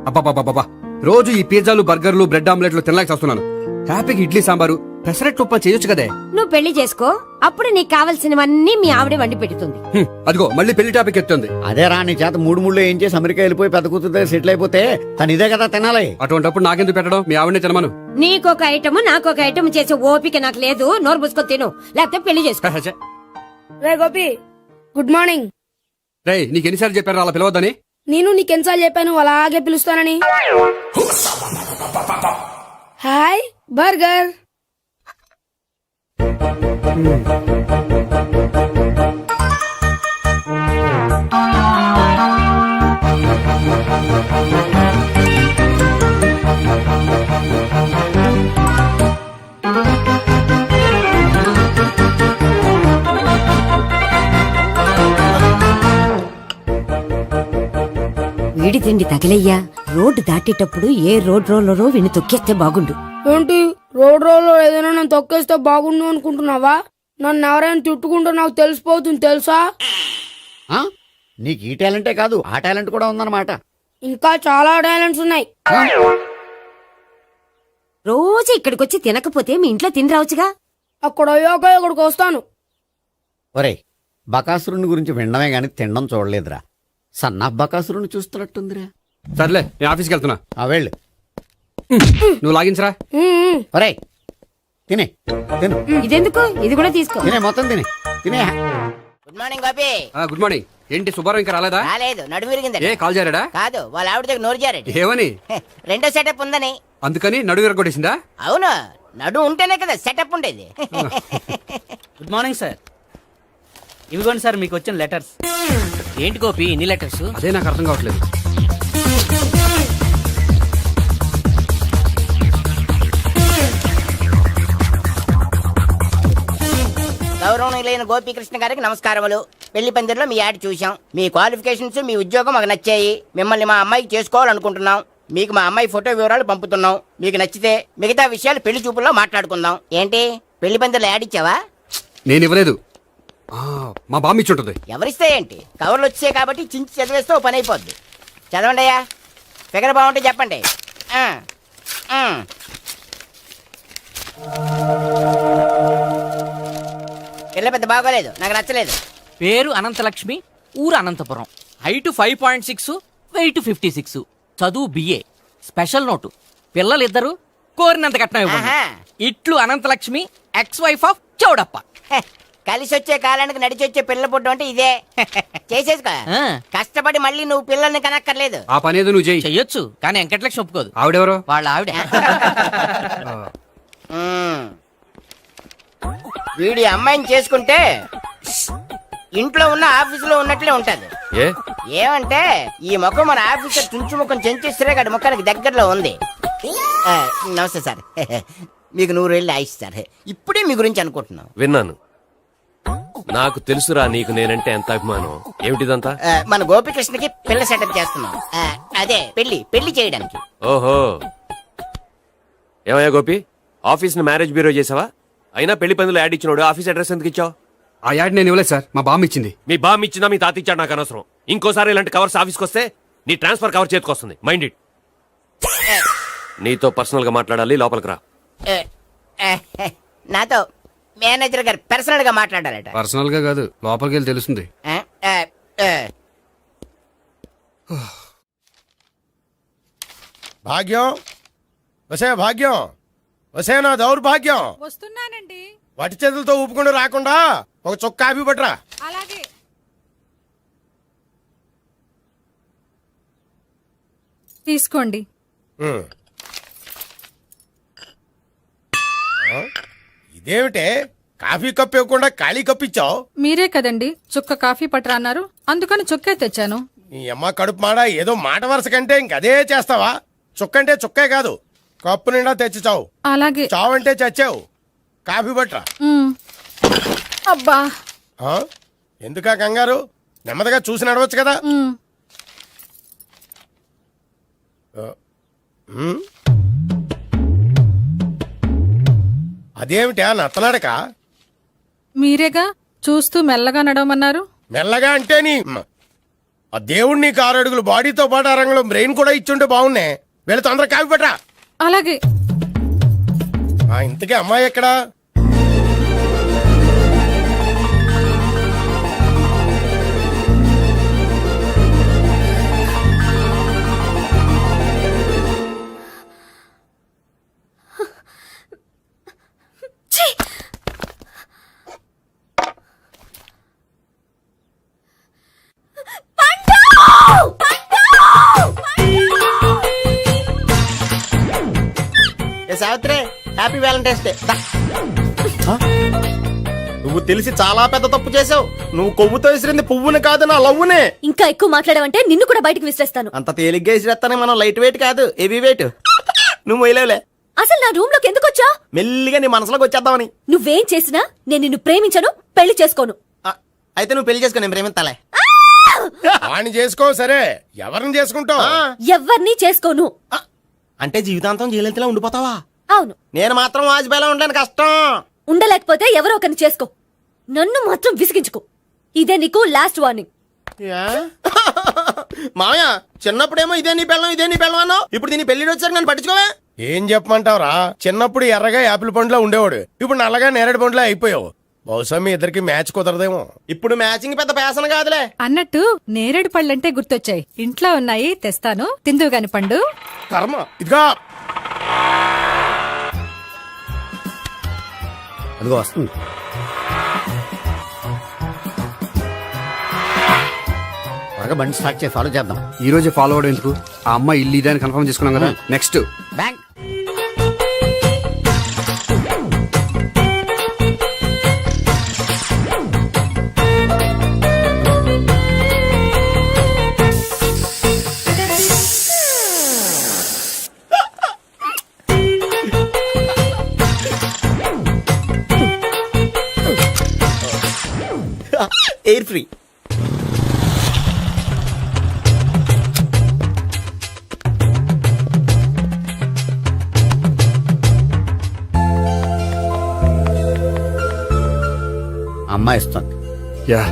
అబ్బాబాబాబా రోజు ఈ పిజ్జాలు బర్గర్లు బ్రెడ్ ఆమ్లెట్లు తినలేక వస్తున్నాను. హ్యాపీగా ఇడ్లీ సాంబారు పెసరట్టు ఉప్మా చేయొచ్చు కదే. నువ్వు పెళ్లి చేసుకో, అప్పుడు నీకు కావలసినవన్నీ మీ ఆవిడే వండి పెడుతుంది. అదిగో మళ్ళీ పెళ్లి టాపిక్ ఎత్తుంది. అదే రా నీ చేత మూడు ఏం చేసి అమెరికా వెళ్ళిపోయి పెద్ద కూతురు దగ్గర సెటిల్ అయిపోతే తను ఇదే కదా తినాలి. అటువంటిప్పుడు నాకెందుకు పెట్టడం, మీ ఆవిడనే తినమను. నీకొక ఐటమ్ నాకొక ఐటమ్ చేసే ఓపిక నాకు లేదు. నోరు పూసుకొని తిను, లేకపోతే పెళ్లి చేసుకో. రే గోపి, గుడ్ మార్నింగ్. రే నీకు ఎన్నిసార్లు చెప్పారు అలా పిలవద్దని? నేను నీకెన్నిసార్లు చెప్పాను అలాగే పిలుస్తానని. Hi burger. వీడి తిండి తగిలయ్యా. రోడ్డు దాటేటప్పుడు ఏ రోడ్ రోలరో విని తొక్కేస్తే బాగుండు. ఏంటి రోడ్ రోల్లో ఏదైనా నన్ను తొక్కేస్తే బాగుండు అనుకుంటున్నావా? నన్ను ఎవరైనా తిట్టుకుంటే నాకు తెలిసిపోతుంది తెలుసా? ఆ? నీకు ఈ టాలెంటే కాదు ఆ టాలెంట్ కూడా ఉందన్నమాట. ఇంకా చాలా టాలెంట్స్ ఉన్నాయి. రోజు ఇక్కడికొచ్చి తినకపోతే మీ ఇంట్లో తిని రావచ్చుగా. అక్కడ అయ్యాక ఇక్కడికి వస్తాను. ఒరే బకాసురుని గురించి వినడమే గాని తినడం చూడలేదురా. సన్నా బకాసురుని చూస్తున్నట్టుందిరా. సర్లే నేను ఆఫీస్కి వెళ్తున్నా. ఆ వెళ్ళు. నువ్వు లాగించరా. ఒరే తినే తిను. ఇదెందుకు? ఇది కూడా తీసుకో. తినే మొత్తం తినే తినే. Good morning Gopi. Good morning. ఏంటి సుబ్బారావు ఇంకా రాలేదా? రాలేదు, నడుము విరిగింది. ఏ కాల్ చేరాడా? కాదు, వాళ్ళ ఆవిడ దగ్గర నోరు జారాడు. ఏమని? రెండో సెటప్ ఉందని. అందుకని నడువు విరగొట్టేసిందా? అవును, నడుము ఉంటేనే కదా సెటప్ ఉండేది. Good morning sir. ఇవిగోండి సార్ మీకు వచ్చిన లెటర్స్. ఏంటి గోపి ఇన్ని లెటర్స్? అదే నాకు అర్థం కావట్లేదు. గౌరవనీయులైన గోపీకృష్ణ గారికి నమస్కారములు. పెళ్లి పందిరిలో మీ యాడ్ చూసాం. మీ క్వాలిఫికేషన్స్, మీ ఉద్యోగం మాకు నచ్చాయి. మిమ్మల్ని మా అమ్మాయికి చేసుకోవాలనుకుంటున్నాం. మీకు మా అమ్మాయి ఫోటో వివరాలు పంపుతున్నాం. మీకు నచ్చితే మిగతా విషయాలు పెళ్లి చూపుల్లో మాట్లాడుకుందాం. ఏంటి పెళ్లి పందిరిలో యాడ్ ఇచ్చావా? నేను ఇవ్వలేదు, మా బామ్మ ఇచ్చి ఉంటుంది. ఎవరిస్తే ఏంటి, కవర్లు వచ్చాయి కాబట్టి చించి చదివేస్తే ఓ పని అయిపోద్ది. చదవండి అయ్యా, ఫిగర్ బాగుంటే చెప్పండి. పిల్ల పెద్ద బాగోలేదు, నాకు నచ్చలేదు. పేరు అనంతలక్ష్మి, ఊరు అనంతపురం, హైట్ 5.6, వెయిట్ 56, చదువు బిఏ, స్పెషల్ నోటు పిల్లలిద్దరు కోరినంత కట్నం ఇవ్వండి. ఇట్లు Anantalakshmi, ex wife of Chowdappa. కలిసి వచ్చే కాలానికి నడిచి వచ్చే పిల్ల పుట్టు అంటే ఇదే. చేసేసుకో, కష్టపడి మళ్ళీ నువ్వు పిల్లల్ని కనక్కర్లేదు. ఆ పని ఏదో నువ్వు చెయ్యి. చెయ్యొచ్చు కానీ వెంకటలక్ష్మి ఒప్పుకోదు. ఆవిడెవరో? వాళ్ళ ఆవిడ. వీడి అమ్మాయిని చేసుకుంటే ఇంట్లో ఉన్న ఆఫీసులో ఉన్నట్లే ఉంటది. ఏమంటే ఈ ముఖం మన ఆఫీసర్ తుంచు ముఖం చెంచేశ్వరే గారి ముఖానికి దగ్గరలో ఉంది. నమస్తే సార్, మీకు 100 ఏళ్ళు ఆయుష్ సార్. ఇప్పుడే మీ గురించి అనుకుంటున్నాం. విన్నాను, నాకు తెలుసురా నీకు నేనంటే ఎంత అభిమానం. ఏమిటిదంతా? మన గోపికృష్ణకి పిల్ల సెటప్ చేస్తున్నాం. అదే పెళ్లి చేయడానికి. ఓహో, ఏమయ్యా గోపి, ఆఫీస్ ని మ్యారేజ్ బ్యూరో చేసావా? అయినా పెళ్లి పందులు యాడ్ ఇచ్చినోడు ఆఫీస్ అడ్రస్ ఎందుకు ఇచ్చావు? ఆ యాడ్ నేను ఇవ్వలేదు సార్, మా బామ్మ ఇచ్చింది. మీ బామ్మ ఇచ్చిందా మీ తాత ఇచ్చాడు నాకు అనవసరం. ఇంకోసారి ఇలాంటి కవర్స్ ఆఫీస్కి వస్తే నీ ట్రాన్స్ఫర్ కవర్ చేతికి వస్తుంది. Mind it. నీతో పర్సనల్ గా మాట్లాడాలి, లోపలికి రా. నాతో మేనేజర్ గారు పర్సనల్ గా మాట్లాడాలట. పర్సనల్ గా కాదు, లోపలికి వెళ్ళి తెలుస్తుంది. భాగ్యం, వసే భాగ్యం, వసే నా దౌర్భాగ్యం. వస్తున్నానండి. వటి చేతులతో ఊపుకుండా రాకుండా ఒక చొక్క కాఫీ పట్టరా. అలాగే. తీసుకోండి. ఇదేమిటే కాఫీ కప్ ఇవ్వకుండా ఖాళీ కప్ ఇచ్చావు? మీరే కదండి చుక్క కాఫీ పట్టరా అన్నారు, అందుకని చుక్కే తెచ్చాను. నీ అమ్మ కడుపు మాడ, ఏదో మాట వరుస కంటే ఇంకదే చేస్తావా? చుక్కంటే చుక్కే కాదు, కప్పు నిండా తెచ్చి చావు. అలాగే. చావు అంటే చచ్చావు. కాఫీ పట్టరా. అబ్బా, ఎందుకా కంగారు? నెమ్మదిగా చూసి నడవచ్చు కదా. అదేమిటా నత్తలాడక? మీరేగా చూస్తూ మెల్లగా నడవమన్నారు. మెల్లగా అంటే నీ ఆ దేవుడు నీకు 6 అడుగులు బాడీతో పాటు ఆ రంగంలో బ్రెయిన్ కూడా ఇచ్చుంటే బాగున్నే. వీళ్ళు తొందర కాపీ పట్రా. అలాగే. ఇంతకీ అమ్మాయి ఎక్కడా? Savitri, happy Valentine's day. నువ్వు తెలిసి చాలా పెద్ద తప్పు చేసావు. నువ్వు కొవ్వుతో విసిరింది పువ్వుని కాదు, నా లవ్వునే. ఇంకా ఎక్కువ మాట్లాడావంటే నిన్ను కూడా బయటకు విసిరేస్తాను. అంత తేలిగ్గా విసిరేస్తానే మనం లైట్ వెయిట్ కాదు, హెవీ వెయిట్. నువ్వు మొయ్యలేవులే. అసలు నా రూమ్ లోకి ఎందుకు వచ్చా? మెల్లిగా నీ మనసులోకి వచ్చేద్దామని. నువ్వేం చేసినా నేను నిన్ను ప్రేమించను, పెళ్లి చేసుకోను. అయితే నువ్వు పెళ్లి చేసుకో, నేను ప్రేమిస్తాలే. వాణ్ణి చేసుకో. సరే, ఎవరిని చేసుకుంటావు? ఎవ్వరినీ చేసుకోను. అంటే జీవితాంతం జయలలితలా ఉండిపోతావా? అవును. నేను మాత్రం వాజ్పేయిలా ఉండడానికి కష్టం. ఉండలేకపోతే ఎవరో ఒకరిని చేసుకో, నన్ను మాత్రం విసిగించుకో. ఇదే నీకు లాస్ట్ వార్నింగ్. మామయ్య, చిన్నప్పుడేమో ఇదే నీ పెళ్ళం అన్నావు. ఇప్పుడు దీని పెళ్లి వచ్చాక నన్ను పట్టించుకోవే. ఏం చెప్పమంటావురా? చిన్నప్పుడు ఎర్రగా యాపిల్ పండులో ఉండేవాడు, ఇప్పుడు నల్లగా నేరేడు పండులో అయిపోయావు. బహుశా మీ ఇద్దరికి మ్యాచ్ కుదరదేమో. ఇప్పుడు మ్యాచింగ్ పెద్ద పేసన కాదులే. అన్నట్టు నేరేడు పళ్ళంటే గుర్తొచ్చాయి. ఇంట్లో ఉన్నాయి, తెస్తాను, తిందువు గాని పండు. కర్మ. ఇదిగా అదిగో వస్తుంది. త్వరగా బండి స్టార్ట్ చేసి ఫాలో చేద్దాం. ఈ రోజే ఫాలో అవడం ఎందుకు? ఆ అమ్మాయి ఇల్లు ఇదే అని కన్ఫర్మ్ చేసుకున్నాం కదా. Next bank. Air free. అమ్మాయి ఇస్తుంది. యా,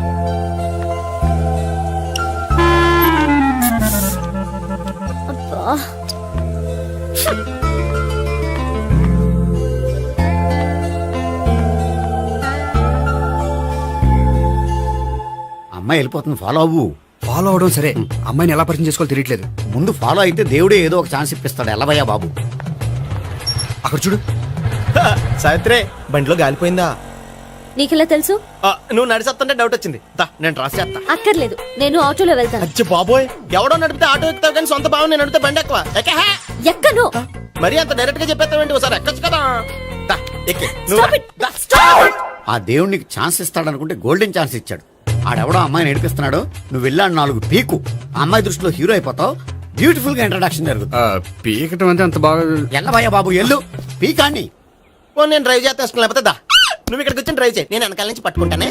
అమ్మాయి వెళ్ళిపోతుంది, ఫాలో అవ్వు. ఫాలో అవడం సరే, అమ్మాయిని ఎలా పరిచయం చేసుకోవాలో తెలియట్లేదు. ముందు ఫాలో అయితే దేవుడే ఏదో ఒక ఛాన్స్ ఇప్పిస్తాడు. ఎల్లవయ్యా బాబు. అక్కడ చూడు. సావిత్రి, బండిలో గాలిపోయిందా? నీకెలా తెలుసు? నువ్వు నడిచేస్తుంటే డౌట్ వచ్చింది. నేను డ్రాస్ చేస్తా. అక్కర్లేదు, నేను ఆటోలో వెళ్తాను. అచ్చి బాబోయ్, ఎవడో నడిపితే ఆటో ఎక్కుతావు కానీ సొంత భావం నేను నడిపితే బండి ఎక్కువ. ఎక్కను. మరి అంత డైరెక్ట్ గా చెప్పేస్తావేంటి? ఒకసారి ఎక్కొచ్చు కదా. Stop it. Stop it. ఆ దేవుడికి ఛాన్స్ ఇస్తాడనుకుంటే గోల్డెన్ ఛాన్స్ ఇచ్చాడు. ఆడెవడో అమ్మాయిని నడిపిస్తున్నాడు, నువ్వు వెళ్ళాడు 4 పీకు. ఆ అమ్మాయి దృష్టిలో హీరో అయిపోతావు. బ్యూటిఫుల్ గా ఇంట్రడక్షన్ జరుగుతుంది. పీకటం అంటే అంత బాగా. ఎల్లవయ్యా బాబు, ఎల్లు పీకాన్ని. నేను డ్రైవ్ చేస్తాను, లేకపోతే దా నువ్వు ఇక్కడికి వచ్చి డ్రైవ్ చేయి, నేను వెనకాల నుంచి పట్టుకుంటానే.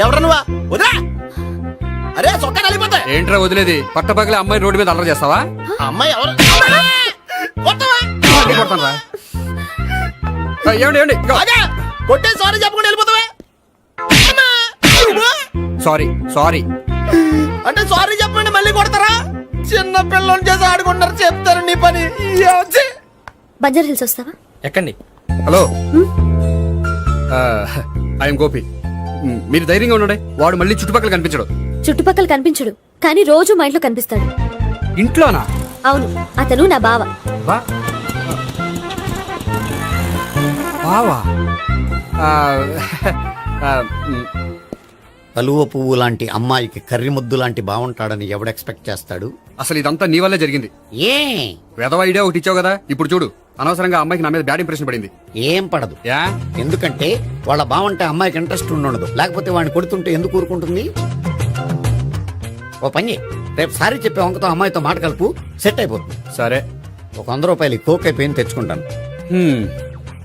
ఎవరు నువ్వా? వదిలా. అరే చొక్కా కలిపోతా. ఏంట్రా వదిలేది? పట్టపగలే అమ్మాయి రోడ్డు మీద అల్లరి చేస్తావా? అమ్మాయి ఎవరు? కొడతానురా. ఏమండి ఏమండి? కొట్టే సారీ చెప్పకుండా వెళ్ళిపోతావా? సారీ సారీ అంటే సారీ చెప్పండి మళ్ళీ కొడతారా? చిన్న పిల్లలు చేసి ఆడుకుంటారు, చెప్తారు నీ పని. బంజారా హిల్స్ వస్తావా? ఎక్కండి. Hello, I'm Gopi. మీరు ధైర్యంగా ఉండండి. వాడు మళ్ళీ చుట్టుపక్కల కనిపించడు. చుట్టుపక్కల కనిపించడు, కానీ రోజు మా ఇంట్లో కనిపిస్తాడు. ఇంట్లోనా? అవును, అతను నా బావ. బావా? కలువ పువ్వు లాంటి అమ్మాయికి కర్రి ముద్దు లాంటి బాగుంటాడని ఎవడు ఎక్స్పెక్ట్ చేస్తాడు? అసలు ఇదంతా నీ వల్లే జరిగింది. ఏ వెధవ ఐడియా ఒకటి ఇచ్చావు కదా. ఇప్పుడు చూడు, అనవసరంగా అమ్మాయికి నా మీద బ్యాడ్ ఇంప్రెషన్ పడింది. ఏం పడదు. యా? ఎందుకంటే వాళ్ళ బాగుంటే అమ్మాయికి ఇంట్రెస్ట్ ఉండదు. లేకపోతే వాడిని కొడుతుంటే ఎందుకు ఊరుకుంటుంది? ఓ పని, రేపు సారీ చెప్పే వంకతో అమ్మాయితో మాట కలుపు, సెట్ అయిపోతుంది. సరే, ఒక 100 రూపాయలు కోక్ అయిపోయింది, తెచ్చుకుంటాను.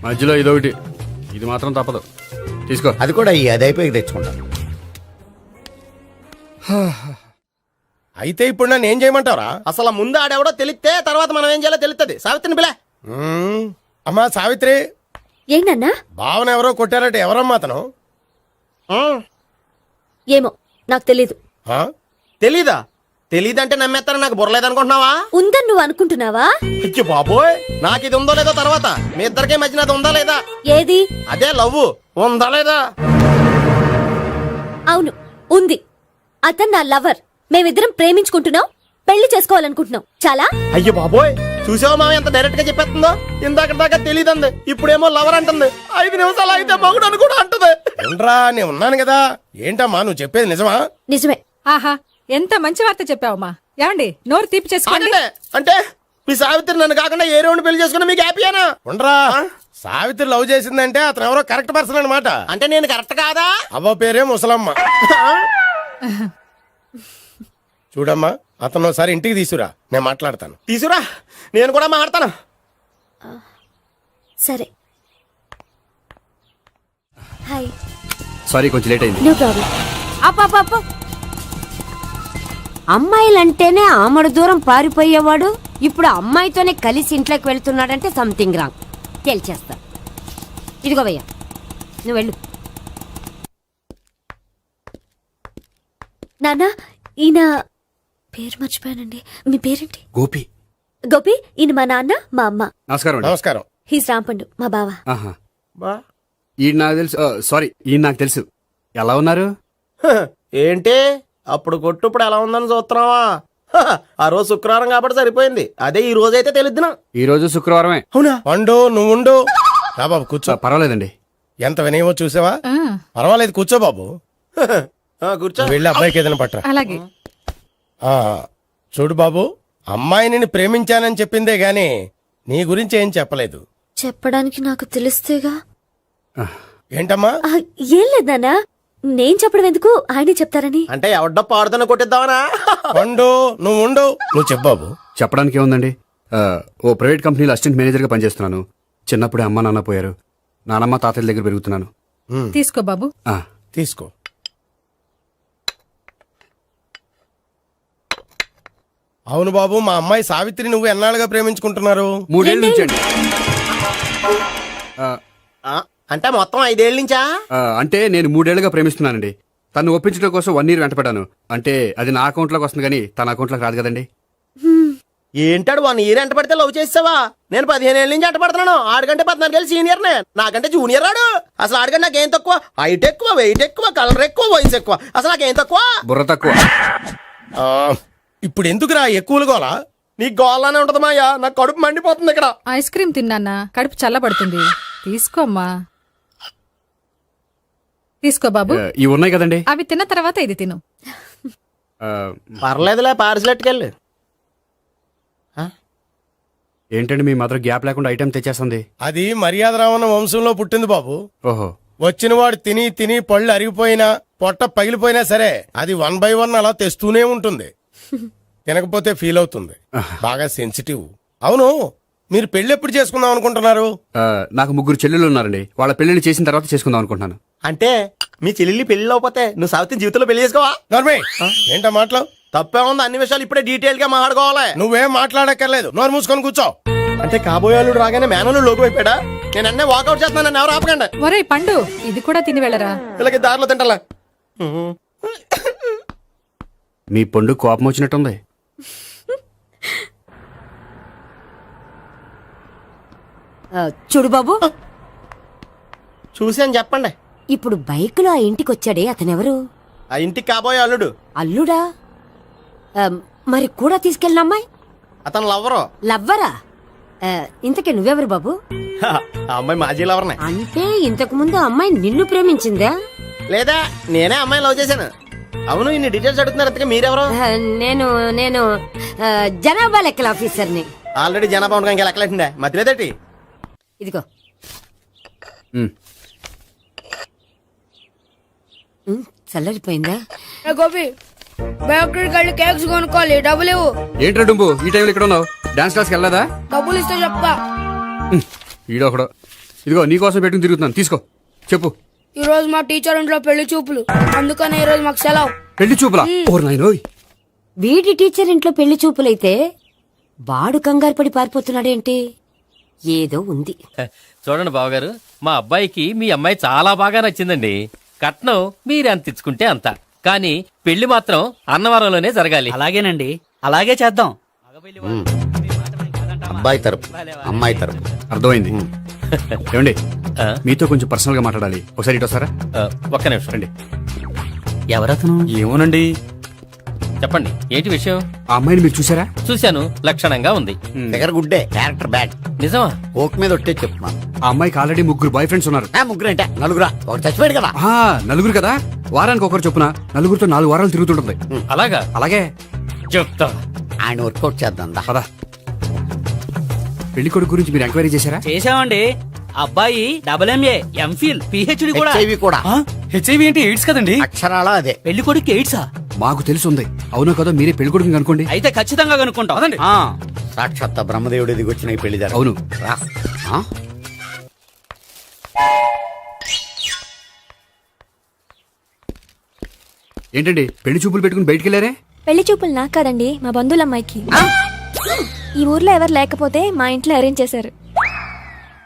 మధ్యలో ఇదొకటి, ఇది మాత్రం తప్పదు. తీసుకో. అది కూడా అది అయిపోయి తెచ్చుకుంటాను. అయితే ఇప్పుడు నన్ను ఏం చేయమంటారా? అసలు ముందు ఆడెవడో తెలిస్తే తర్వాత మనం ఏం చేయాలో తెలుస్తుంది. సావిత్రిని పిల్ల. అమ్మా సావిత్రి, ఏంటన్నా? భావన ఎవరో కొట్టారట. ఎవరమ్మా అతను? ఏమో, నాకు తెలీదు. ఆ? తెలీదా? తెలీదంటే నమ్మేస్తాను నాకు బుర్రలేదనుకుంటున్నావా? ఉందని నువ్వు అనుకుంటున్నావా? అయ్యో బాబోయ్, నాకు ఇది ఉందో లేదో తర్వాత. మీ ఇద్దరికే మధ్యన అది ఉందా లేదా? ఏది? అదే లవ్ ఉందా లేదా? అవును, ఉంది. అతను నా లవర్. మేమిద్దరం ప్రేమించుకుంటున్నాం, పెళ్లి చేసుకోవాలనుకుంటున్నాం. చాలా. అయ్యో బాబోయ్, చూసావా మామ ఎంత డైరెక్ట్ గా చెప్పేస్తుందో? ఇందాక దాకా తెలియదండి, ఇప్పుడేమో లవర్ అంటుంది. 5 నిమిషాలు అయితే మగుడు అని కూడా అంటుంది. ఏంట్రా నేను ఉన్నాను కదా. ఏంటమ్మా నువ్వు చెప్పేది నిజమా? నిజమే. ఆహా ఎంత మంచి వార్త చెప్పావమ్మా. ఏమండి నోరు తీపి చేసుకోండి. ఆగండి. అంటే మీ సావిత్రి నన్ను కాకుండా ఏ రౌండ్ పెళ్లి చేసుకున్నా మీకు హ్యాపీయేనా? ఉండరా, సావిత్రి లవ్ చేసిందంటే అతను ఎవరో కరెక్ట్ పర్సన్ అనమాట. అంటే నేను కరెక్ట్ కాదా? అవ్వ పేరే ముసలమ్మ. చూడమ్మా, అతను ఒకసారి ఇంటికి తీసుకురా, నేను మాట్లాడతాను. తీసురా, నేను కూడా మాట్లాడతాను. సరే. హాయ్. సారీ కొంచెం లేట్ అయింది. No problem. అప్ప అమ్మాయిలంటేనే ఆమడు దూరం పారిపోయేవాడు ఇప్పుడు అమ్మాయితోనే కలిసి ఇంట్లోకి వెళ్తున్నాడంటే సంథింగ్ రాంగ్ తేల్చేస్తా. ఇదిగో భయ్యా, నువ్వు వెళ్ళు. నాన్న, ఈయన పేరు మర్చిపోయానండి. మీ పేరేంటి? గోపి. గోపి. ఈయన మా నాన్న, మా అమ్మ. నమస్కారం అండి. నమస్కారం. హీస్ రాంపండు, మా బావ. ఆహా. ఈయన నాకు తెలుసు. సారీ, ఈయన నాకు తెలుసు. ఎలా ఉన్నారు? ఏంటి అప్పుడు కొట్టు ఇప్పుడు ఎలా ఉందని చూస్తున్నావా? ఆ రోజు శుక్రవారం కాబట్టి సరిపోయింది. అదే ఈ రోజు అయితే తెలిద్దునా. ఈ రోజు శుక్రవారమే. అవునా? పండు నువ్వు ఉండు. రా బాబు కూర్చో. పర్వాలేదండి. ఎంత వినయమో చూసావా? పర్వాలేదు కూర్చో బాబు. కూర్చో. నువ్వు వెళ్ళి అబ్బాయికి ఏదైనా పట్టరా. అలాగే. ఆ, చూడు బాబు, అమ్మాయిని ప్రేమించానని చెప్పిందే గాని నీ గురించి ఏం చెప్పలేదు. చెప్పడానికి నాకు తెలిస్తేగా. ఏంటమ్మా? ఆ, ఏం లేదు నాన్న, నేను చెప్పడం ఎందుకు, ఆయనే చెప్తారని. అంటే ఎవడ్డో పాడుతున్న కొట్టిద్దామనా? పండు నువ్వు ఉండు. నువ్వు చెప్పు బాబు. చెప్పడానికి ఏముందండి, ఓ ప్రైవేట్ కంపెనీలో అసిస్టెంట్ మేనేజర్గా పనిచేస్తున్నాను. చిన్నప్పుడే అమ్మ నాన్న పోయారు. నానమ్మ తాతయ్య దగ్గర పెరుగుతున్నాను. తీసుకో బాబు. ఆ, తీసుకో. అవును బాబు, మా అమ్మాయి సావిత్రి నువ్వు ఎన్నాళ్ళుగా ప్రేమించుకుంటున్నారు? 3 ఏళ్ళ నుంచి అండి. అంటే మొత్తం 5 ఏళ్ళ నుంచా? అంటే నేను 3 ఏళ్లుగా ప్రేమిస్తున్నానండి. తను ఒప్పించడం కోసం 1 year వెంటపడ్డాను. అంటే అది నా అకౌంట్లోకి వస్తుంది కానీ తన అకౌంట్లోకి రాదు కదండి. ఏంటాడు 1 year ఎంట పడితే లవ్ చేసావా? నేను 15 ఏళ్ళ నుంచి ఎంట పడుతున్నాను. ఆడికంటే 14 ఏళ్ళు సీనియర్నే, నాకంటే జూనియర్ రాడు. అసలు ఆడికంటే నాకేం తక్కువ? హైట్ ఎక్కువ, వెయిట్ ఎక్కువ, కలర్ ఎక్కువ, వయసు ఎక్కువ. అసలు నాకేం తక్కువ? బుర్ర తక్కువ. ఆ, ఇప్పుడు ఎందుకురా ఎక్కువలు గోలా? నీకు గోళ్ళనే ఉంటది మాయా, నాకు కడుపు మండిపోతుంది ఇక్కడ. ఐస్ క్రీమ్ తిన్నానా, కడుపు చల్లబడుతుంది. తీసుకోమ్మా. తీసుకో బాబు. ఇవి ఉన్నాయి కదండి. అవి తిన్న తర్వాత ఇది తిను. పర్లేదులే, పార్సిలెట్కెళ్ళి. ఏంటండి మీ మాత్రం గ్యాప్ లేకుండా ఐటెం తెచ్చేస్తుంది? అది మర్యాద రావణ వంశంలో పుట్టింది బాబు. ఓహో. వచ్చిన వాడు తిని తిని పళ్ళు అరిగిపోయినా పొట్ట పగిలిపోయినా సరే అది 1 by 1 అలా తెస్తూనే ఉంటుంది. తినకపోతే ఫీల్ అవుతుంది. బాగా సెన్సిటివ్. అవును, మీరు పెళ్లి ఎప్పుడు చేసుకుందాం అనుకుంటున్నారు? నాకు 3 చెల్లెళ్ళు ఉన్నారండి. వాళ్ళ పెళ్లిని చేసిన తర్వాత చేసుకుందాం అనుకుంటున్నాను. అంటే మీ చెల్లెల్ని పెళ్లి లేకపోతే నువ్వు సావిత్రి జీవితంలో పెళ్లి చేసుకోవా? నోర్మే, ఏంటా మాటలు? తప్పే ఉంది, అన్ని విషయాలు ఇప్పుడే డీటెయిల్ గా మాట్లాడుకోవాలి. నువ్వేం మాట్లాడక్కర్లేదు, నోరు మూసుకొని కూర్చో. అంటే కాబోయేవాళ్ళు రాగానే మేనలు లోకి అయిపోయాడా? నేను అన్నీ వాకౌట్ చేస్తున్నాను, నన్ను ఎవరు ఆపకండి. ఒరే పండు, ఇది కూడా తిని వెళ్ళరా. వీళ్ళకి దారిలో తింటలా. మీ పండు కోపం వచ్చినట్టుంది. చూడు బాబు, చూసి అని చెప్పండి. ఇప్పుడు బైక్ లో ఆ ఇంటికి వచ్చాడే అతనెవరు? ఆ ఇంటికి కాబోయే అల్లుడు. అల్లుడా? మరి కూడా తీసుకెళ్ళిన అమ్మాయి అతను లవ్వరు. లవ్వరా? ఇంతకీ నువ్వెవరు బాబు? ఆ అమ్మాయి మాజీ లవర్నే. అంటే ఇంతకు ముందు అమ్మాయి నిన్ను ప్రేమించిందా? లేదా నేనే అమ్మాయి లవ్ చేశాను. అవును, ఇన్ని డీటెయిల్స్ అడుగుతున్నారు. అంతగా మీరెవరు? నేను నేను జనాభా లెక్కల ఆఫీసర్ని. ఆల్రెడీ జనాభా ఉండగా ఇంకా లెక్కలేటండే మధ్యలేదేటి. ఇదిగో. చల్లరిపోయిందా? గోపి, బయోక్రెడిట్ వెళ్ళి కేక్స్ కొనుక్కోవాలి, డబ్బులు ఇవ్వు. ఏంట్రా డుంబు ఈ టైంలో ఇక్కడ ఉన్నావు? డాన్స్ క్లాస్కి వెళ్ళదా? డబ్బులు ఇస్తే చెప్తా. ఈడొకడు. ఇదిగో నీకోసం పెట్టుకుని తిరుగుతున్నాను, తీసుకో. చెప్పు. ఈ రోజు మా టీచర్ ఇంట్లో పెళ్లి చూపులు, అందుకనే ఈ రోజు మాకు సెలవు. పెళ్లి చూపులా? ఓర్ నాయనోయ్. వీడి టీచర్ ఇంట్లో పెళ్లి చూపులైతే వాడు కంగారు పడి పారిపోతున్నాడేంటి? ఏదో ఉంది. చూడండి బావగారు, మా అబ్బాయికి మీ అమ్మాయి చాలా బాగా నచ్చిందండి. కట్నం మీరు ఎంత ఇచ్చుకుంటే అంత. కానీ పెళ్లి మాత్రం అన్నవరంలోనే జరగాలి. అలాగేనండి, అలాగే చేద్దాం. అబ్బాయి తరపు అమ్మాయి తరపు. అర్థమైంది. ఏమండి మీతో కొంచెం పర్సనల్ గా మాట్లాడాలి. ఒకసారి ఇటు వస్తారా? ఒక్క నిమిషం రండి. ఎవరతను? ఏమోనండి. చెప్పండి, ఏంటి విషయం? ఆ అమ్మాయిని మీరు చూసారా? చూశాను, లక్షణంగా ఉంది. ఫిగర్ గుడ్డే, క్యారెక్టర్ బ్యాడ్. నిజమా? ఓక్ మీద ఒట్టే చెప్తున్నాను. ఆ అమ్మాయికి ఆల్రెడీ 3 బాయ్ ఫ్రెండ్స్ ఉన్నారు. ముగ్గురు అంటే నలుగురా, ఒకటి చచ్చిపోయాడు కదా. ఆ, నలుగురు కదా, వారానికి ఒకరు చొప్పున నలుగురితో 4 వారాలు తిరుగుతుంటుంది. అలాగా? అలాగే చెప్తా. ఆయన వర్కౌట్ చేద్దాం దా. పదా. పెళ్లి కొడుకు గురించి మీరు ఎంక్వైరీ చేశారా? చేసామండి. అబ్బాయి MA, MPhil, PhD కూడా. HIV కూడా. హెచ్ఐవి అంటే ఎయిడ్స్ కదండి. అక్షరాల అదే. పెళ్లి కొడుకు ఎయిడ్సా? మాకు తెలుసుంది. అవునో కదా, మీరే పెళ్లి కొడుకుని అనుకోండి. అయితే ఖచ్చితంగా కనుక్కుంటాం. అదండి. సాక్షాత్ బ్రహ్మదేవుడి దిగి వచ్చిన ఈ పెళ్లి జరగదు. అవును. రా. ఆ? ఏంటండి పెళ్లి చూపులు పెట్టుకుని బయటికి వెళ్ళారే? పెళ్లి చూపులు నాకు కాదండి, మా బంధువుల అమ్మాయికి. ఈ ఊర్లో ఎవరు లేకపోతే మా ఇంట్లో అరేంజ్ చేశారు.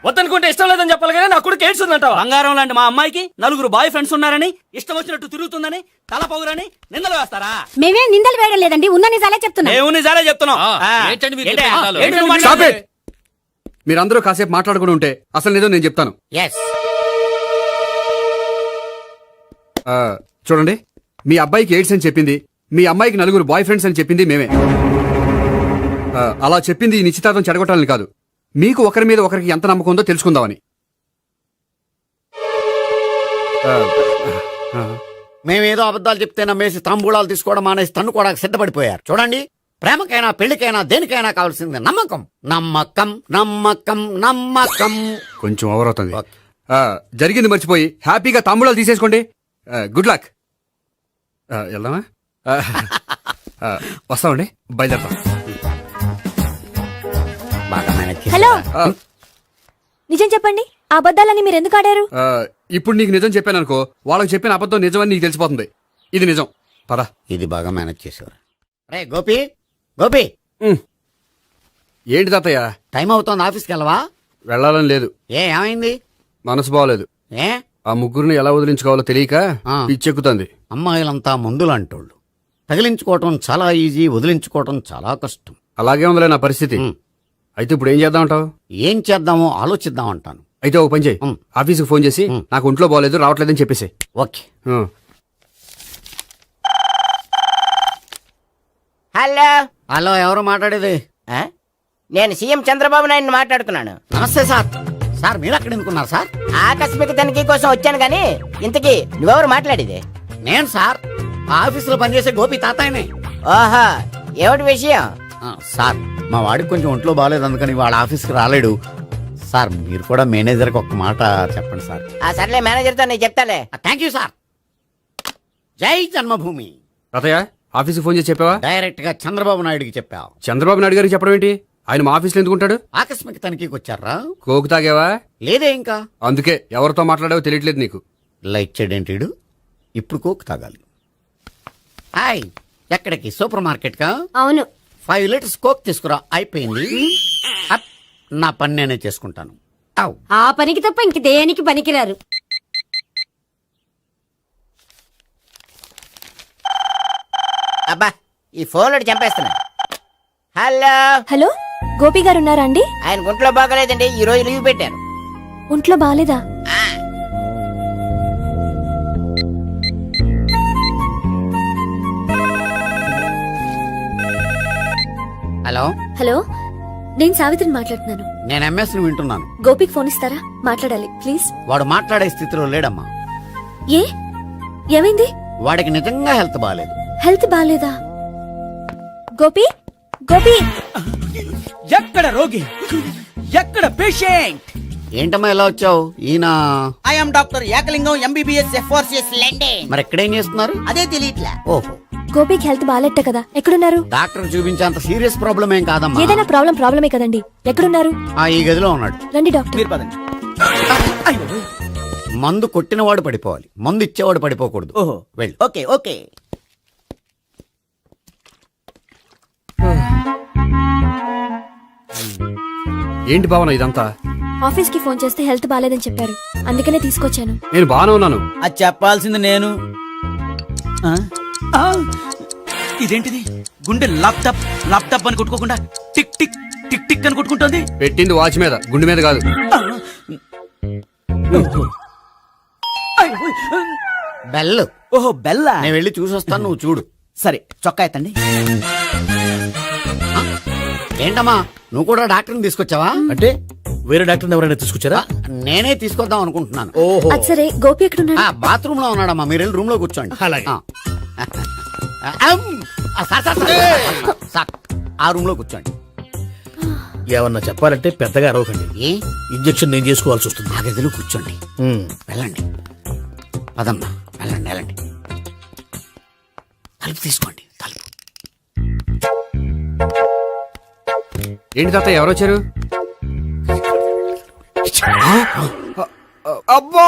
వద్దనుకుంటే ఇష్టం లేదని చెప్పాలి కానీ నా కూడా ఎయిడ్స్ ఉందంట. బంగారం లాంటి మా అమ్మాయికి 4 బాయ్ ఫ్రెండ్స్ ఉన్నారని, ఇష్టం వచ్చినట్టు తిరుగుతుందని, తల పౌరని నిందలు వేస్తారా? మేమే నిందలు వేయడం లేదండి, ఉన్న నిజాలే చెప్తున్నా. మేము నిజాలే చెప్తున్నాం. ఏంటండి మీరు ఏంటి? చెప్పే నిజాలు? ఏంటి నువ్వు Stop మాట్లాడేది? it! మీరందరూ కాసేపు మాట్లాడుకుని ఉంటే అసలు నిజం నేను చెప్తాను. ఎస్. చూడండి, మీ అబ్బాయికి ఎయిడ్స్ అని చెప్పింది, మీ అమ్మాయికి 4 బాయ్ ఫ్రెండ్స్ అని చెప్పింది మేమే. అలా చెప్పింది ఈ నిశ్చితార్థం చెడగొట్టాలని కాదు, మీకు ఒకరి మీద ఒకరికి ఎంత నమ్మకం ఉందో తెలుసుకుందామని. మేమేదో అబద్ధాలు చెప్తే నమ్మేసి తాంబూలాలు తీసుకోవడం మానేసి తన్నుకోవడానికి సిద్ధపడిపోయారు. చూడండి, ప్రేమకైనా పెళ్లికైనా దేనికైనా కావాల్సింది నమ్మకం. నమ్మకం నమ్మకం నమ్మకం. కొంచెం ఓవర్ అవుతుంది. జరిగింది మర్చిపోయి హ్యాపీగా తాంబూలాలు తీసేసుకోండి. Good luck. వెళ్దామా? వస్తామండి, బయలుదేరతాం. బాగా మేనేజ్ చేశారు. హలో, నిజం చెప్పండి, ఆ అబద్ధాలని మీరు ఎందుకు ఆడారు? ఇప్పుడు నీకు నిజం చెప్పాను అనుకో, వాళ్ళకి చెప్పిన అబద్ధం నిజమని నీకు తెలిసిపోతుంది. ఇది నిజం. పద. ఇది బాగా మేనేజ్ చేశారు. రే గోపి, గోపి, ఏంటి తాతయ్య? టైం అవుతోంది, ఆఫీస్కి వెళ్ళవా? వెళ్ళాలని లేదు. ఏమైంది? మనసు బాగోలేదు. ఏ ఆ ముగ్గురిని ఎలా వదిలించుకోవాలో తెలియక పిచ్చెక్కుతుంది. అమ్మాయిలంతా మందులాంటోళ్ళు. తగిలించుకోవటం చాలా ఈజీ, వదిలించుకోవటం చాలా కష్టం. అలాగే ఉందిలే నా పరిస్థితి. అయితే ఇప్పుడు ఏం చేద్దామంటావు? ఏం చేద్దామో ఆలోచిద్దాం అంటాను. అయితే ఒక పని చేయి, ఆఫీస్కి ఫోన్ చేసి నాకు ఒంట్లో బాగోలేదు రావట్లేదని చెప్పేసి. ఓకే. హలో. హలో, ఎవరు మాట్లాడేది? నేను సీఎం చంద్రబాబు నాయుడు మాట్లాడుతున్నాను. నమస్తే సార్. సార్ మీరు అక్కడ ఎందుకున్నారు సార్? ఆకస్మిక తనిఖీ కోసం వచ్చాను గాని ఇంతకీ నువ్వెవరు మాట్లాడేది? నేను సార్, ఆఫీసులో పనిచేసే గోపి తాతాయనే. ఓహో, ఏమిటి విషయం? సార్, మా వాడికి కొంచెం ఒంట్లో బాగాలేదు, అందుకని వాళ్ళ ఆఫీస్కి రాలేడు. సార్, మీరు కూడా మేనేజర్కి ఒక మాట చెప్పండి సార్. సర్లే, మేనేజర్తో నేను చెప్తాలే. Thank you sir. జై జన్మభూమి. తాతయ్య, ఆఫీస్కి ఫోన్ చేసి చెప్పావా? డైరెక్ట్ గా చంద్రబాబు నాయుడుకి చెప్పావు. చంద్రబాబు నాయుడు గారికి చెప్పడం ఏంటి? ఆయన మా ఆఫీస్లో ఎందుకుంటాడు? ఆకస్మిక తనిఖీకి వచ్చారా? కోకు తాగావా? లేదే ఇంకా. అందుకే ఎవరితో మాట్లాడావో తెలియట్లేదు నీకు. లైట్ చేయడేంటిడు? ఇప్పుడు కోక్ తాగాలి. హాయ్, ఎక్కడికి? సూపర్ మార్కెట్ కా? అవును. 5 లీటర్స్ కోక్ తీసుకురా. అయిపోయింది. అప్, నా పని నేనే చేసుకుంటాను. ఔ. ఆ పనికి తప్ప ఇంక దేనికి పనికిరారు. అబ్బా, ఈ ఫోన్ లో చంపేస్తున్నా. హలో. హలో, గోపి గారు ఉన్నారా అండి? ఆయన గుంట్లో బాగలేదండి, ఈ రోజు లీవ్ పెట్టారు. ఒంట్లో బాలేదా? హలో. హలో, నేను సావిత్రిని మాట్లాడుతున్నాను. నేను ఎంఎస్ని వింటున్నాను. గోపికి ఫోన్ ఇస్తారా? మాట్లాడాలి ప్లీజ్. వాడు మాట్లాడే స్థితిలో లేడమ్మా. ఏ, ఏమైంది? వాడికి నిజంగా హెల్త్ బాగాలేదు. హెల్త్ బాలేదా? గోపి, గోపి. ఎక్కడ రోగి, ఎక్కడ పేషెంట్? ఏంటమ్మా ఇలా వచ్చావు? ఈయన I'm doctor Ekalingam MBBS FRCS London. మరి ఎక్కడేం చేస్తున్నారు? అదే తెలియట్లే. ఓహో, గోపికి హెల్త్ బాలేట కదా, ఎక్కడున్నారు? డాక్టర్ చూపించేంత సీరియస్ ప్రాబ్లం ఏం కాదమ్మా. ఏదైనా ప్రాబ్లమే కదండి, ఎక్కడున్నారు? ఈ గదిలో ఉన్నాడు. రండి డాక్టర్. మీరు పదండి. మందు కొట్టినవాడు పడిపోవాలి, మందు ఇచ్చేవాడు పడిపోకూడదు. ఓహో, వెళ్ళు. Okay okay. ఏంటి భావన ఇదంతా? ఆఫీస్ కి ఫోన్ చేస్తే హెల్త్ బాలేదని చెప్పారు, అందుకనే తీసుకొచ్చాను. నేను బాగానే ఉన్నాను. అది చెప్పాల్సింది నేను. ఇదేంటిది గుండె లాప్టాప్ లాప్టాప్ అని కొట్టుకోకుండా టిక్ టిక్ టిక్ టిక్ అని కొట్టుకుంటుంది. పెట్టింది వాచ్ మీద, గుండె మీద కాదు. బెల్. ఓహో బెల్లా. నేను వెళ్ళి చూసొస్తాను, నువ్వు చూడు. సరే చొక్కా ఎత్తండి. ఏంటమ్మా నువ్వు కూడా డాక్టర్ని తీసుకొచ్చావా? అంటే వేరే డాక్టర్ ఎవరైనా తీసుకొచ్చారా? నేనే తీసుకొద్దాం అనుకుంటున్నాను. ఓహో, అది సరే గోపి ఎక్కడున్నాడు? బాత్రూమ్ లో ఉన్నాడమ్మా, మీరు వెళ్ళి రూమ్ లో కూర్చోండి. అలాగే. సార్ ఆ రూమ్ లో కూర్చోండి. ఏమన్నా చెప్పాలంటే పెద్దగా అరవకండి. ఏ ఇంజెక్షన్ నేను చేసుకోవాల్సి వస్తుంది. ఆ గదిలో కూర్చోండి. వెళ్ళండి, పదమ్మా, వెళ్ళండి వెళ్ళండి. తలుపు తీసుకోండి, తలుపు. ఏంటి తాత ఎవరు వచ్చారు? అబ్బా,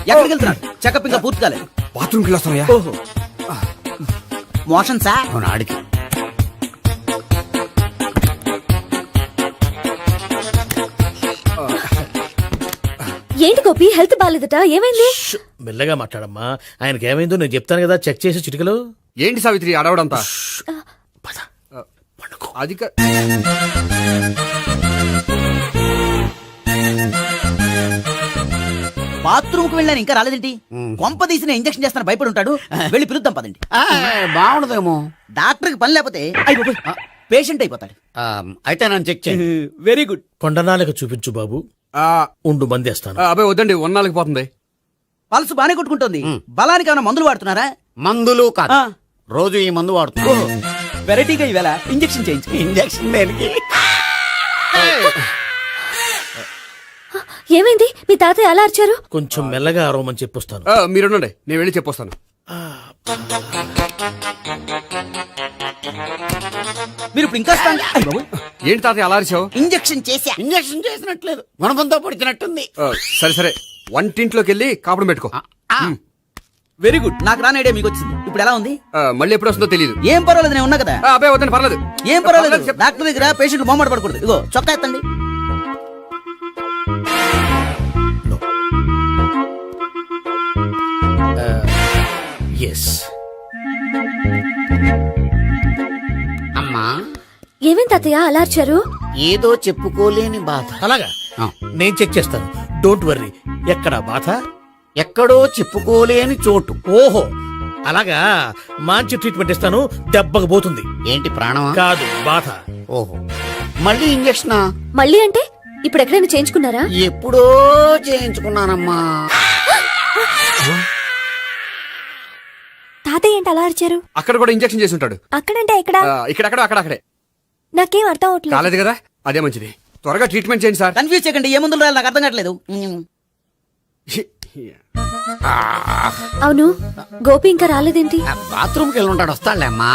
ఎక్కడికి వెళ్తున్నాడు? చెకప్ ఇంకా పూర్తి కాలేదు. బాత్రూమ్కి వెళ్ళొస్తానయ్యా. ఓహో మోషన్ సార్. అవును, ఆడికి. ఏంటి గోపి, హెల్త్ బాగాలేదట, ఏమైంది? మెల్లగా మాట్లాడమ్మా. ఆయనకి ఏమైందో నేను చెప్తాను కదా, చెక్ చేసి చిటికలు. ఏంటి సావిత్రి అడవడంతా? అది బాత్రూమ్ కు వెళ్ళాను ఇంకా రాలేదేంటి? కొంప తీసిన ఇంజక్షన్ చేస్తాను భయపడి ఉంటాడు. వెళ్ళి పిలుద్దాం పదండి. బాగుండదేమో. డాక్టర్ కి పని లేకపోతే పేషెంట్ అయిపోతాడు. అయితే నన్ను చెక్ చేయండి. Very good. కొండనాలకు చూపించు బాబు. ఉండు మందేస్తాను. అబ్బాయి వద్దండి, ఉన్నాళ్ళకి పోతుంది. పల్స్ బానే కొట్టుకుంటుంది. బలానికి ఏమైనా మందులు వాడుతున్నారా? మందులు కాదు, రోజు ఈ మందు వాడుతున్నా. వెరైటీగా ఈవేళ ఇంజక్షన్ చేయించు. ఇంజక్షన్ దేనికి? ఏమైంది? మీ తాతయ్య అలా అరిచారు? కొంచెం మెల్లగా అరవమని చెప్పొస్తాను. మీరుండండి, నేను వెళ్ళి చెప్పొస్తాను. మీరు ఇప్పుడు ఇంకా ఏంటి తాతయ్య అలా అరిచావు? ఇంజక్షన్ చేసా. ఇంజక్షన్ చేసినట్లేదు, గుణపంతో పొడిచినట్టుంది. సరే సరే, వంటింట్లోకి వెళ్ళి కాపుడు పెట్టుకో. Very good. నాకు రాని ఐడియా మీకు వచ్చింది. ఇప్పుడు ఎలా ఉంది? మళ్ళీ ఎప్పుడు వస్తుందో తెలియదు. ఏం పర్వాలేదు, నేను ఉన్నా కదా. అబ్బాయి వద్దండి, పర్లేదు. ఏం పర్వాలేదు. డాక్టర్ దగ్గర పేషెంట్ మొహమాట పడకూడదు. ఇగో చొక్కా ఎత్తండి. ఎస్. అమ్మా, ఏమైంది తాతయ్య అలా అరిచారు? ఏదో చెప్పుకోలేని బాధ. అలాగా, నేను చెక్ చేస్తాను. Don't worry. ఎక్కడ బాధ? ఎక్కడో చెప్పుకోలేని చోటు. ఓహో, అలాగా. మంచి ట్రీట్మెంట్ ఇస్తాను, దెబ్బకు పోతుంది. ఏంటి ప్రాణమా? కాదు, బాధ. ఓహో, మళ్ళీ ఇంజక్షనా? మళ్ళీ అంటే ఇప్పుడు ఎక్కడైనా చేయించుకున్నారా? ఎప్పుడో చేయించుకున్నానమ్మా. తాతయ్య ఏంటి అలా అరిచారు? అక్కడ కూడా ఇంజక్షన్ చేసి ఉంటాడు. అక్కడంటే ఎక్కడ? ఇక్కడక్కడ అక్కడే. నాకేం అర్థం అవట్లేదు. కాలేదు కదా, అదే మంచిది. త్వరగా ట్రీట్మెంట్ చేయండి సార్. కన్ఫ్యూజ్ చేయకండి. ఏ మందులు రాయాలి నాకు అర్థం కావట్లేదు. అవును, గోపి ఇంకా రాలేదేంటి? బాత్రూమ్కి వెళ్ళి ఉంటాడు, వస్తాడులే అమ్మా.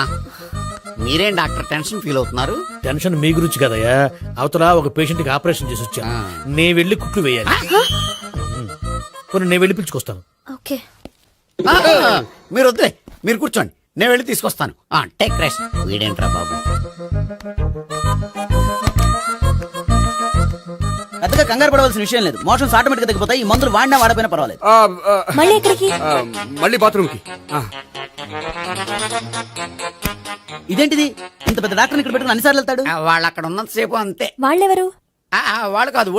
మీరేం డాక్టర్ టెన్షన్ ఫీల్ అవుతున్నారు? టెన్షన్ మీ గురించి కదయ్యా. అవతల ఒక పేషెంట్ కి ఆపరేషన్ చేసి వచ్చా. నేను వెళ్ళి కుట్లు వేయాలి. కొన్ని నేను వెళ్ళి పిలుచుకొస్తాను. ఓకే. మీరు వద్దులే, మీరు కూర్చోండి, నేను వెళ్ళి తీసుకొస్తాను. Take rest. వీడేంట్రా బాబు. పెద్దగా కంగారు పడవలసిన విషయం లేదు. మోషన్స్ ఆటోమేటిక్ గా తగ్గిపోతాయి. ఈ మందులు వాడినా వాడపోయినా పర్వాలేదు. మళ్ళీ ఎక్కడికి? మళ్ళీ బాత్రూమ్కి. ఇదేంటిది? ఇంత పెద్ద డాక్టర్ ఇక్కడ పెట్టుకుని అన్నిసార్లు వెళ్తాడు? వాళ్ళు అక్కడ ఉన్నంతసేపు అంతే. వాళ్ళెవరు? వాళ్ళు కాదు,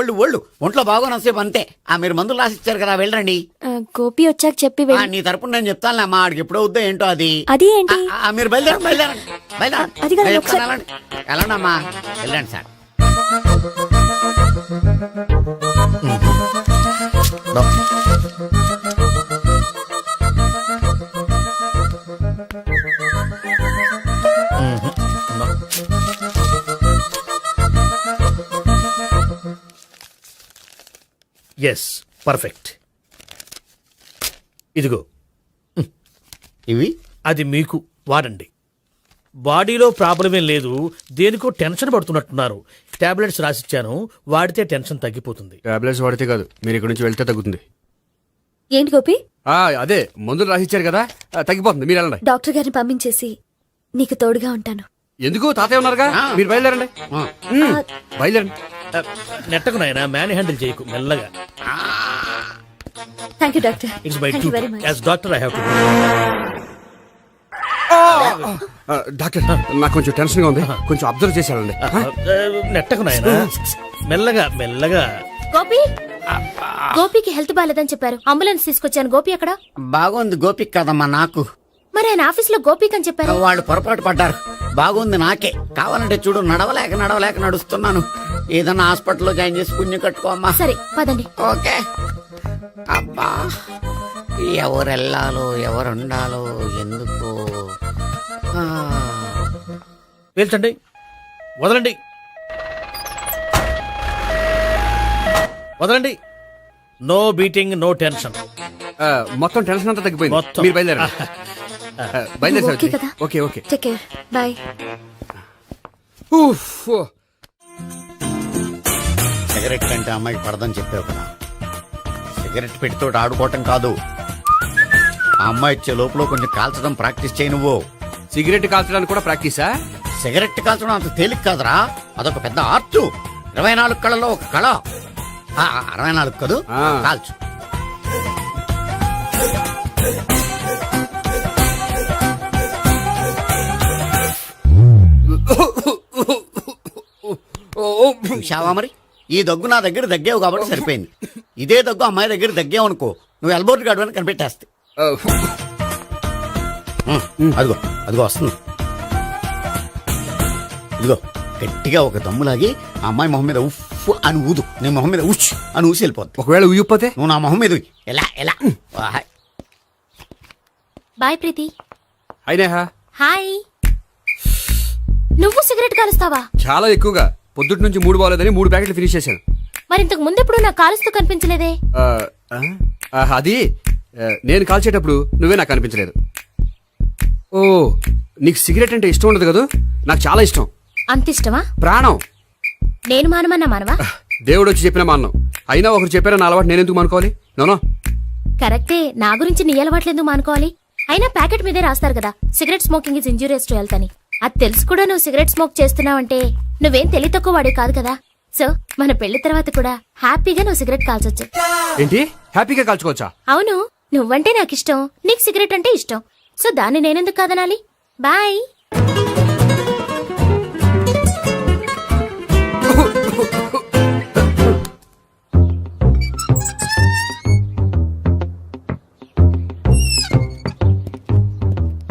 ఒంట్లో బాగోనంతసేపు అంతే. మీరు మందులు రాసి ఇచ్చారు కదా, వెళ్ళండి. గోపి వచ్చాక చెప్పి నీ తరపున నేను చెప్తానులే అమ్మా. ఆడికి ఎప్పుడు అవుద్దో ఏంటో అది. అది ఏంటి? మీరు బయలుదేరండి. అది కాదు, నేను ఒకసారి- చెప్తాను, వెళ్ళండి అమ్మా, వెళ్ళండి సార్. Yes, perfect. ఇదిగో ఇవి అది మీకు వాడండి. బాడీలో ప్రాబ్లం ఏం లేదు, దేనికో టెన్షన్ పడుతున్నట్టున్నారు. టాబ్లెట్స్ రాసిచ్చాను, వాడితే టెన్షన్ తగ్గిపోతుంది. టాబ్లెట్స్ వాడితే కాదు, మీరు ఇక్కడ నుంచి వెళ్తే తగ్గుతుంది. ఏంటి గోపి? అదే మందులు రాసిచ్చారు కదా, తగ్గిపోతుంది. మీరు వెళ్ళండి. డాక్టర్ గారిని పంపించేసి నీకు తోడుగా ఉంటాను. ఎందుకు? తాతయ్య ఉన్నారుగా, మీరు బయలుదేరండి. బయలుదేరండి. నెట్టకు నాయనా, మ్యాన్ హ్యాండిల్ చేయకు, మెల్లగా. Thank you doctor. It's my Thank you very much. As doctor I have to. Doctor నాకు కొంచెం టెన్షన్ గా ఉంది, కొంచెం అబ్జర్వ్ చేసి వెళ్ళండి. నెట్టకు నాయనా మెల్లగా మెల్లగా. గోపి గోపికి హెల్త్ బాలేదని చెప్పారు, అంబులెన్స్ తీసుకొచ్చాను. గోపి అక్కడ? బాగుంది గోపిక్ కదమ్మా నాకు. మరి ఆయన ఆఫీస్ లో గోపిక్ అని చెప్పారు. వాళ్ళు పొరపాటు పడ్డారు. బాగుంది నాకే. కావాలంటే చూడు, నడవలేక నడుస్తున్నాను. ఏదన్నా హాస్పిటల్లో జాయిన్ చేసి పుణ్యం కట్టుకోమ్మా. సరే పదండి. ఓకే. అబ్బా, ఎవరెళ్ళాలో ఎవరుండాలో ఎందుకు. పేల్చండి, వదలండి, వదలండి. No beating, no tension. మొత్తం టెన్షన్ అంతా తగ్గిపోయింది. మొత్తం. మీరు బయలుదేరండి. బయలుదేరి ఓకే కదా? Okay okay. Take care, bye. Cigarette కంటే అమ్మాయికి పడదని చెప్పావు కదా. సిగరెట్ పెట్టితో ఆడుకోవటం కాదు, ఆ అమ్మాయి ఇచ్చే లోపల కొంచెం కాల్చడం ప్రాక్టీస్ చేయి నువ్వు. సిగరెట్ కాల్చడానికి కూడా ప్రాక్టీసా? సిగరెట్ కాల్చడం అంత తేలిక కాదురా, అదొక పెద్ద ఆర్ట్. 24 కళలో ఒక కళ. 64 కదూ, కాల్చు. చూశావా మరి, ఈ దగ్గు నా దగ్గర దగ్గేవు కాబట్టి సరిపోయింది. ఇదే దగ్గు అమ్మాయి దగ్గర దగ్గేవు అనుకో, నువ్వు ఎల్బోర్డ్ గాడు అని కనిపెట్టేస్తే. అదిగో అదిగో వస్తుంది. ఇదిగో గట్టిగా ఒక దమ్ములాగి ఆ అమ్మాయి మొహం మీద ఉఫ్ అని ఊదు, నీ మొహం మీద ఉచ్ అని ఊసి వెళ్ళిపోద్ది. ఒకవేళ ఊయకపోతే నువ్వు నా మొహం మీద ఉయ్. ఎలా ఎలా. బాయ్ ప్రీతి. అయినా హాయ్. నువ్వు సిగరెట్ కాలుస్తావా? చాలా ఎక్కువగా. పొద్దుటి నుంచి 3 బాలేదని 3 ప్యాకెట్లు ఫినిష్ చేశాను. మరి ఇంతకు ముందెప్పుడు నాకు కాలుస్తూ కనిపించలేదే? అది నేను కాల్చేటప్పుడు నువ్వే నాకు అనిపించలేదు. ఓ, నీకు సిగరెట్ అంటే ఇష్టం ఉండదు కదా? నాకు చాలా ఇష్టం. అంత ఇష్టమా? ప్రాణం. నేను మానమన్నా మానవా? దేవుడు వచ్చి చెప్పిన మానం. అయినా ఒకరు చెప్పారా నా అలవాటు నేనెందుకు మానుకోవాలి? నోనో. కరెక్టే, నా గురించి నీ అలవాట్లు ఎందుకు మానుకోవాలి? అయినా ప్యాకెట్ మీదే రాస్తారు కదా, cigarette smoking is injurious to health అని. అది తెలుసు కూడా నువ్వు సిగరెట్ స్మోక్ చేస్తున్నావంటే నువ్వేం తెలివి తక్కువ వాడే కాదు కదా. సో మన పెళ్లి తర్వాత కూడా హ్యాపీగా నువ్వు సిగరెట్ కాల్చొచ్చు. ఏంటి, హ్యాపీగా కాల్చుకోవచ్చా? అవును, నువ్వంటే నాకు ఇష్టం, నీకు సిగరెట్ అంటే ఇష్టం. సో దాన్ని నేనెందుకు కాదనాలి? బాయ్.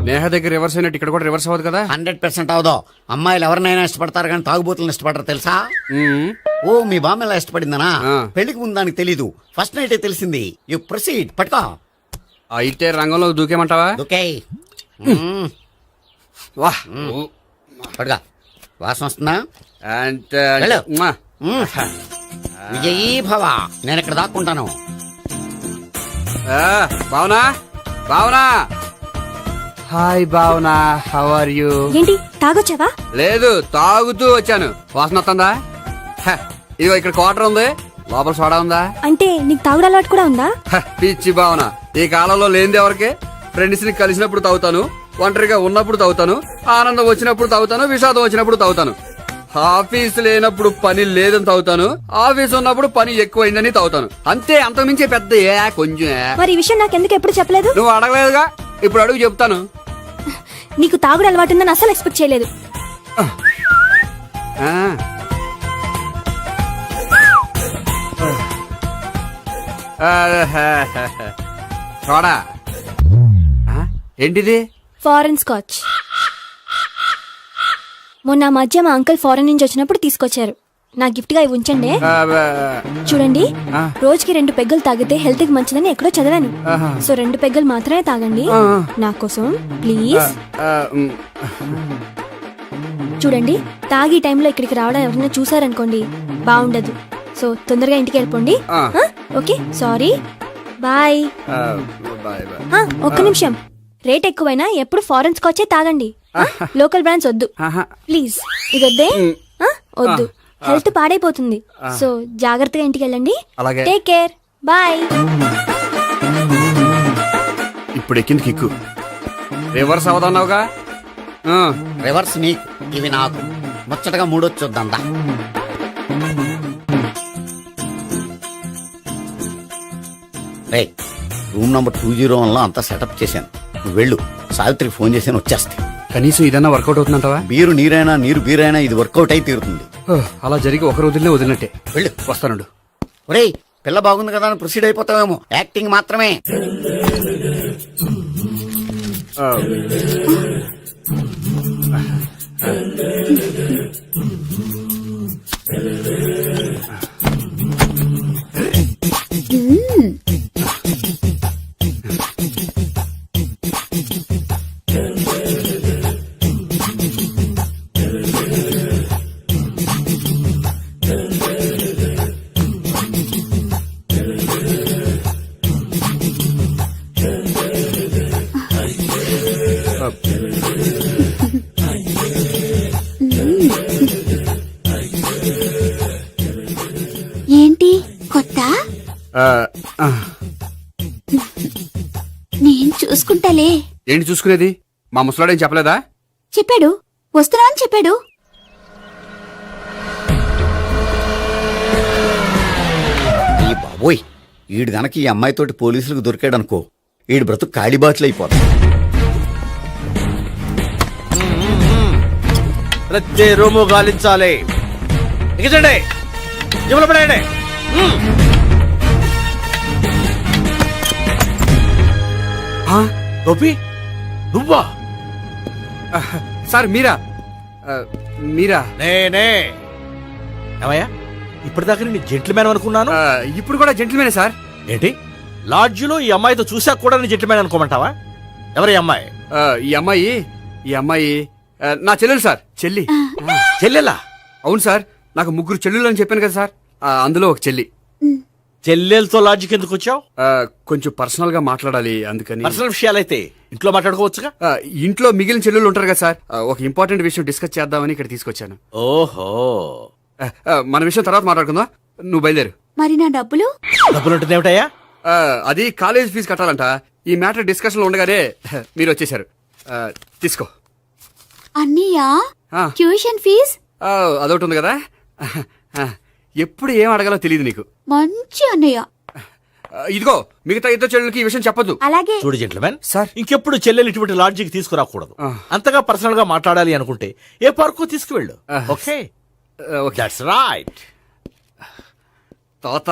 నేహ దగ్గర రివర్స్ అయినట్టు ఇక్కడ కూడా రివర్స్ అవ్వదు కదా? 100% అవదో. అమ్మాయిలు ఎవరినైనా ఇష్టపడతారు కానీ తాగుబోతులను ఇష్టపడరు తెలుసా? ఓ, మీ బామ్మ ఎలా ఇష్టపడిందనా? పెళ్లికి ముందు దానికి తెలీదు, ఫస్ట్ నైటే తెలిసింది. You proceed. పట్టుకో. అయితే రంగంలో దూకేమంటావా? ఓకే. వాహ్, పట్టుగా. వాసన వస్తుందా? వెళ్ళు. విజయీ భవ. నేను ఇక్కడ దాక్కుంటాను. Bhavana, Bhavana. Hi Bhavana, how are you? ఏంటి తాగొచ్చావా? లేదు, తాగుతూ వచ్చాను. వాసన వస్తుందా? ఇదిగో ఇక్కడ క్వార్టర్ ఉంది, లోపల సోడా ఉందా? అంటే నీకు తాగుడు అలవాటు కూడా ఉందా? పిచ్చి భావన, ఈ కాలంలో లేనిది ఎవరికి? ఫ్రెండ్స్ ని కలిసినప్పుడు తాగుతాను, ఒంటరిగా ఉన్నప్పుడు తాగుతాను, ఆనందం వచ్చినప్పుడు తాగుతాను, విషాదం వచ్చినప్పుడు తాగుతాను. ఆఫీస్ లేనప్పుడు పని లేదని తాగుతాను, ఆఫీస్ ఉన్నప్పుడు పని ఎక్కువైందని తాగుతాను. అంతే, అంతకుమించే పెద్ద కొంచెం. మరి ఈ విషయం నాకెందుకు ఎప్పుడు చెప్పలేదు? నువ్వు అడగలేదుగా, ఇప్పుడు అడుగు చెప్తాను. నీకు తాగుడు అలవాటు ఉందని అసలు ఎక్స్పెక్ట్ చేయలేదు. సోడా ఏంటిది? Foreign scotch. మొన్న మధ్య మా అంకుల్ ఫారెన్ నుంచి వచ్చినప్పుడు తీసుకొచ్చారు. నా గిఫ్ట్ గా ఇవి ఉంచండి. చూడండి, రోజుకి 2 పెగ్గులు తాగితే హెల్త్ కి మంచిదని ఎక్కడో చదివాను. సో 2 పెగ్గులు మాత్రమే తాగండి నా కోసం ప్లీజ్. చూడండి, తాగి టైంలో ఇక్కడికి రావడం ఎవరైనా చూసారనుకోండి బాగుండదు. సో తొందరగా ఇంటికి వెళ్ళిపోండి. Okay, sorry, bye. ఒక్క నిమిషం, రేట్ ఎక్కువైనా ఎప్పుడు ఫారెన్ స్కాచే తాగండి, లోకల్ బ్రాండ్స్ వద్దు ప్లీజ్. ఇది వద్దే, వద్దు, హెల్త్ పాడైపోతుంది. సో జాగ్రత్తగా ఇంటికి వెళ్ళండి. Take care, bye. ఇప్పుడు ఎక్కింది కిక్కు. రివర్స్ అవదన్నావుగా? రివర్స్ నీకు, ఇవి నాకు. ముచ్చటగా మూడొచ్చొద్దా? రూమ్ నంబర్ 201 లో అంతా సెటప్ చేశాను. నువ్వు వెళ్ళు, సావిత్రికి ఫోన్ చేశాను, వచ్చేస్తే. కనీసం ఇదన్నా వర్కౌట్ అవుతుందంటావా? బీరు నీరైనా నీరు బీరైనా ఇది వర్కౌట్ అయి తీరుతుంది. అలా జరిగి ఒక రోజులనే వదిలినట్టే. వెళ్ళు. వస్తానుండు. ఒరేయ్ పిల్ల బాగుంది కదా అని ప్రొసీడ్ అయిపోతావేమో. యాక్టింగ్ మాత్రమే. ఏంటి కొత్త? నేను చూసుకుంటాలే. ఏంటి చూసుకునేది? మా ముసలాడేం చెప్పలేదా? చెప్పాడు, వస్తున్నా అని చెప్పాడు. ఈ బాబోయ్ ఈడు గనక ఈ అమ్మాయితోటి పోలీసులకు దొరికాడనుకో ఈడు బ్రతుకు కాళీబాట్లు అయిపోతాడు. ప్రతి రూము గాలించాలి. ఎగచండి, జమల పడండి. గోపి నువ్వా? సార్ మీరా? మీరా? నేనే. ఏమయ్యా ఇప్పటిదాకా నేను జెంట్లమ్యాన్ అనుకున్నాను. ఇప్పుడు కూడా జెంటిల్మేనే సార్. ఏంటి లాడ్జిలో ఈ అమ్మాయితో చూసాక కూడా నేను జెంట్లమ్యాన్ అనుకోమంటావా? ఎవరి అమ్మాయి? ఈ అమ్మాయి నా చెల్లెలు సార్. చెల్లి. చెల్లెలా? అవును సార్, నాకు 3 చెల్లెలు అని చెప్పాను కదా సార్, అందులో ఒక చెల్లి. చెల్లెలతో లాడ్జికి ఎందుకు వచ్చావు? కొంచెం పర్సనల్ గా మాట్లాడాలి అందుకని. పర్సనల్ విషయాలైతే ఇంట్లో మాట్లాడుకోవచ్చుగా. ఇంట్లో మిగిలిన చెల్లెలు ఉంటారు కదా సార్, ఒక ఇంపార్టెంట్ విషయం డిస్కస్ చేద్దామని ఇక్కడ తీసుకొచ్చాను. ఓహో, మన విషయం తర్వాత మాట్లాడుకుందాం, నువ్వు బయలుదేరు. మరి నా డబ్బులు? డబ్బులు ఉంటుందేమిటయ్యా? అది కాలేజ్ ఫీజు కట్టాలంట. ఈ మ్యాటర్ డిస్కషన్ లో ఉండగానే మీరు వచ్చేసారు. తీసుకో. అన్నయ్యా, ట్యూషన్ ఫీజ్? అదొకటి ఉంది కదా. ఎప్పుడు ఏం అడగాలో తెలియదు నీకు. మంచి అన్నయ్య. ఇదిగో మిగతా ఇద్దరు చెల్లెలకి ఈ విషయం చెప్పొద్దు. అలాగే. చూడు జెంట్లమెన్ సార్, ఇంకెప్పుడు చెల్లెలు ఇటువంటి లాడ్జికి తీసుకురాకూడదు. అంతగా పర్సనల్ గా మాట్లాడాలి అనుకుంటే ఏ పార్కు తీసుకువెళ్ళు. Okay, that's right. తాత